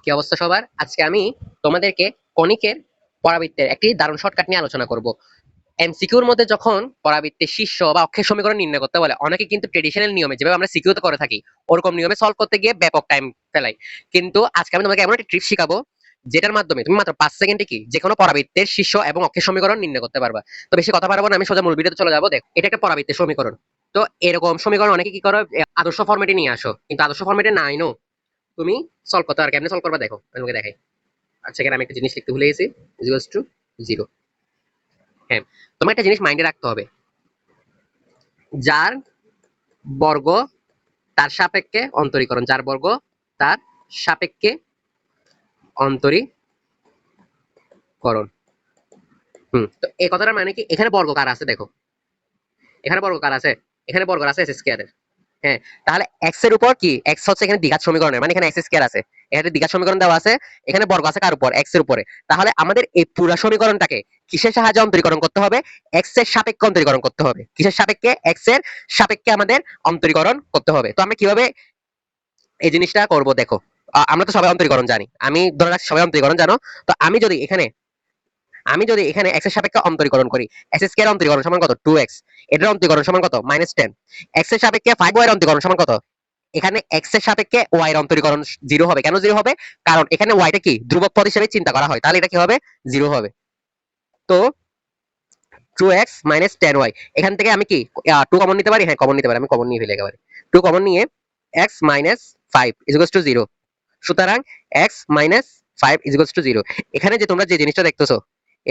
কি অবস্থা সবার? আজকে আমি তোমাদেরকে কণিকের পরাবৃত্তের একটি দারুণ শর্টকাট নিয়ে আলোচনা করব। এমসিকিউর মধ্যে যখন পরাবৃত্তের শীর্ষ বা অক্ষের সমীকরণ নির্ণয় করতে বলে, অনেকে কিন্তু ট্রেডিশনাল নিয়মে যেভাবে আমরা সিকিউতে করে থাকি ওরকম নিয়মে সলভ করতে গিয়ে ব্যাপক টাইম ফেলাই। কিন্তু আজকে আমি তোমাকে এমন একটা ট্রিক শিখাবো যেটার মাধ্যমে তুমি মাত্র 5 সেকেন্ডে কি যে কোনো পরাবৃত্তের শীর্ষ এবং অক্ষের সমীকরণ নির্ণয় করতে পারবা। তো বেশি কথা পারবো না, আমি সোজা মূল ভিডিওতে চলে যাবো। দেখো, এটা একটা পরাবৃত্তের সমীকরণ। তো এরকম সমীকরণ অনেকে কি করে, আদর্শ ফরম্যাটে নিয়ে আসো, কিন্তু আদর্শ ফরম্যাটে নাই নো। তুমি সলভ করতে আর কেমনে সলভ করবা দেখো, আমি তোমাকে দেখাই। আচ্ছা, এখানে আমি একটা জিনিস লিখতে ভুলে গেছি, ইকুয়ালস টু 0। হ্যাঁ, তোমার একটা জিনিস মাইন্ডে রাখতে হবে, যার বর্গ তার সাপেক্ষে অন্তরীকরণ, যার বর্গ তার সাপেক্ষে অন্তরীকরণ। তো এই কথাটার মানে কি, এখানে বর্গকার আছে, দেখো এখানে বর্গকার আছে, এখানে বর্গ আছে এস স্কয়ারের। হ্যাঁ, তাহলে এক্স এর উপর কি, এক্স হচ্ছে এখানে দ্বিঘাত সমীকরণের, মানে এখানে এক্স স্কয়ার আছে, এখানে দ্বিঘাত সমীকরণ দেওয়া আছে, এখানে বর্গ আছে কার উপর, এক্স এর উপরে। তাহলে আমাদের এই পুরো সমীকরণটাকে কিসের সাহায্যে অন্তরীকরণ করতে হবে? এক্স এর সাপেক্ষে অন্তরীকরণ করতে হবে। কিসের সাপেক্ষে? এক্স এর সাপেক্ষে আমাদের অন্তরীকরণ করতে হবে। তো আমরা কিভাবে এই জিনিসটা করব দেখো। আমরা তো সবাই অন্তরীকরণ জানি, আমি ধরে রাখছি সবাই অন্তরীকরণ জানো। তো আমি যদি এখানে এক্স এর সাপেক্ষে অন্তরীকরণ করি, এক্স স্কয়ার অন্তরীকরণ সমান কত, 2x। এটার অন্তরীকরণ সমান কত, -10। এক্স এর সাপেক্ষে 5y এর অন্তরীকরণ সমান কত? এখানে এক্স এর সাপেক্ষে ওয়াই এর অন্তরীকরণ 0 হবে। কেন 0 হবে? কারণ এখানে ওয়াইটা কি ধ্রুবক পদ হিসেবে চিন্তা করা হয়, তাহলে এটা কি হবে, 0 হবে। তো 2x - 10y, এখান থেকে আমি কি 2 কমন নিতে পারি? হ্যাঁ, কমন নিতে পারি, আমি কমন নিয়ে ফেলি একেবারে। 2 কমন নিয়ে x - 5 = 0। সুতরাং x - 5 = 0। এখানে যে তোমরা যে জিনিসটা দেখতেছো,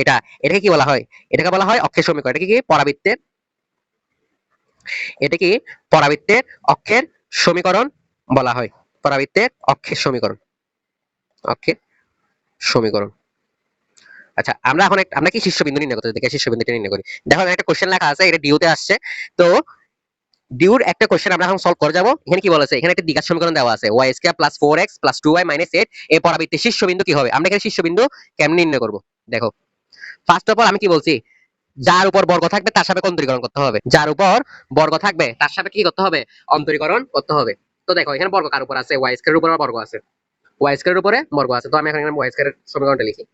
এটা এটাকে কি বলা হয়? এটাকে বলা হয় অক্ষের সমীকরণ। এটা কি পরাবৃত্তের, এটা কি পরাবৃত্তের অক্ষের সমীকরণ বলা হয়। পরাবৃত্তের অক্ষের সমীকরণ, অক্ষের সমীকরণ। আচ্ছা, আমরা কি শীর্ষবিন্দু নির্ণয় করতে দেখি, শীর্ষবিন্দুটা নির্ণয় করি। দেখো এখানে একটা কোশ্চেন লেখা আছে, এটা ডিউতে আসছে। তো ডিউর একটা কোশ্চেন আমরা এখন সলভ করে যাব। এখানে কি বলেছে, এখানে একটা দ্বিঘাত সমীকরণ দেওয়া আছে, y² + 4x + 2y - 8 এই পরাবৃত্তের শীর্ষবিন্দু কি হবে? আমরা এখানে শীর্ষবিন্দু কেমনে নির্ণয় করব দেখো। ফার্স্ট অফ অল আমি কি বলছি, যার উপর বর্গ থাকবে তার সাপেক্ষে অন্তরীকরণ করতে হবে। যার উপর বর্গ থাকবে তার সাপেক্ষে কি করতে হবে, অন্তরীকরণ করতে হবে। তো দেখো এখানে বর্গ কার উপর আছে, y² এর উপর বর্গ আছে, y² এর উপরে বর্গ আছে। তো আমি এখন এখানে y² এর সমীকরণটা লিখি,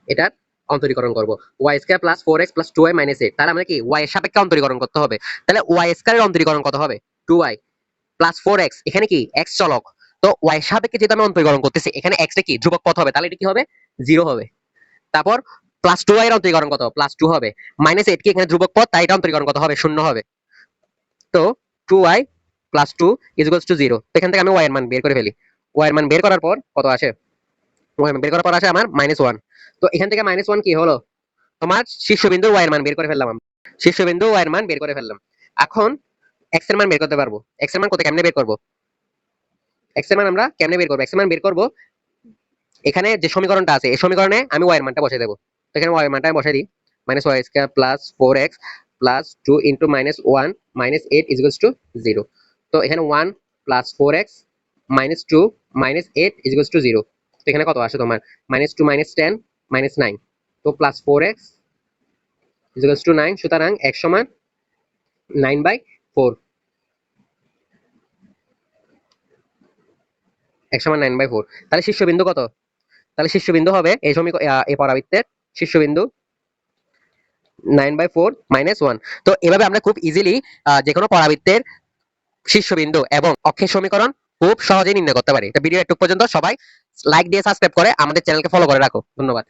এটার অন্তরীকরণ করব। y² + 4x + 2y - 8, তাহলে আমরা কি y এর সাপেক্ষে অন্তরীকরণ করতে হবে। তাহলে y² এর অন্তরীকরণ কত হবে, 2y + 4x, এখানে কি x চলক। তো y এর সাপেক্ষে যেটা আমি অন্তরীকরণ করতেছি, এখানে x টা কি ধ্রুবক পদ হবে, তাহলে এটা কি হবে, 0 হবে। তারপর +2y এর অন্তরীকরণ কত, +2 হবে। -8 কি এখানে ধ্রুবক পদ, তাই এটা অন্তরীকরণ কত হবে, 0 হবে। তো 2y + 2 = 0। তো এখান থেকে আমি y এর মান বের করে ফেলি। y এর মান বের করার পর কত আসে, y এর মান বের করার পর আসে আমার -1। তো এখান থেকে -1 কি হলো, তোমার শীর্ষবিন্দু y এর মান বের করে ফেললাম আমরা। শীর্ষবিন্দু y এর মান বের করে ফেললাম। এখন x এর মান বের করতে পারবো। x এর মান কোথায়, কেমনে বের করব? x এর মান আমরা কেমনে বের করব? x এর মান বের করব, এখানে যে সমীকরণটা আছে এই সমীকরণে আমি y এর মানটা বসাই দেব। তো এখানে y এর মানটা আমি বসাই দিই, -y² + 4x + 2 * -1 - 8 = 0। তো এখানে 1 + 4x - 2 - 8 = 0। তো এখানে কত আসে তোমার, -2 - 10 - 9। তো +4x = 9, সুতরাং x সমান 9/4। x সমান 9/4। তাহলে শীর্ষবিন্দু কত? তাহলে শীর্ষবিন্দু হবে এই এই পরাবৃত্তের শীর্ষবিন্দু 9/4 - 1। তো এভাবে আমরা খুব ইজিলি যেকোনো পরাবৃত্তের শীর্ষবিন্দু এবং অক্ষের সমীকরণ খুব সহজেই নির্ণয় করতে পারি। তো ভিডিও একটু পর্যন্ত সবাই লাইক দিয়ে সাবস্ক্রাইব করে আমাদের চ্যানেলকে ফলো করে রাখো। ধন্যবাদ।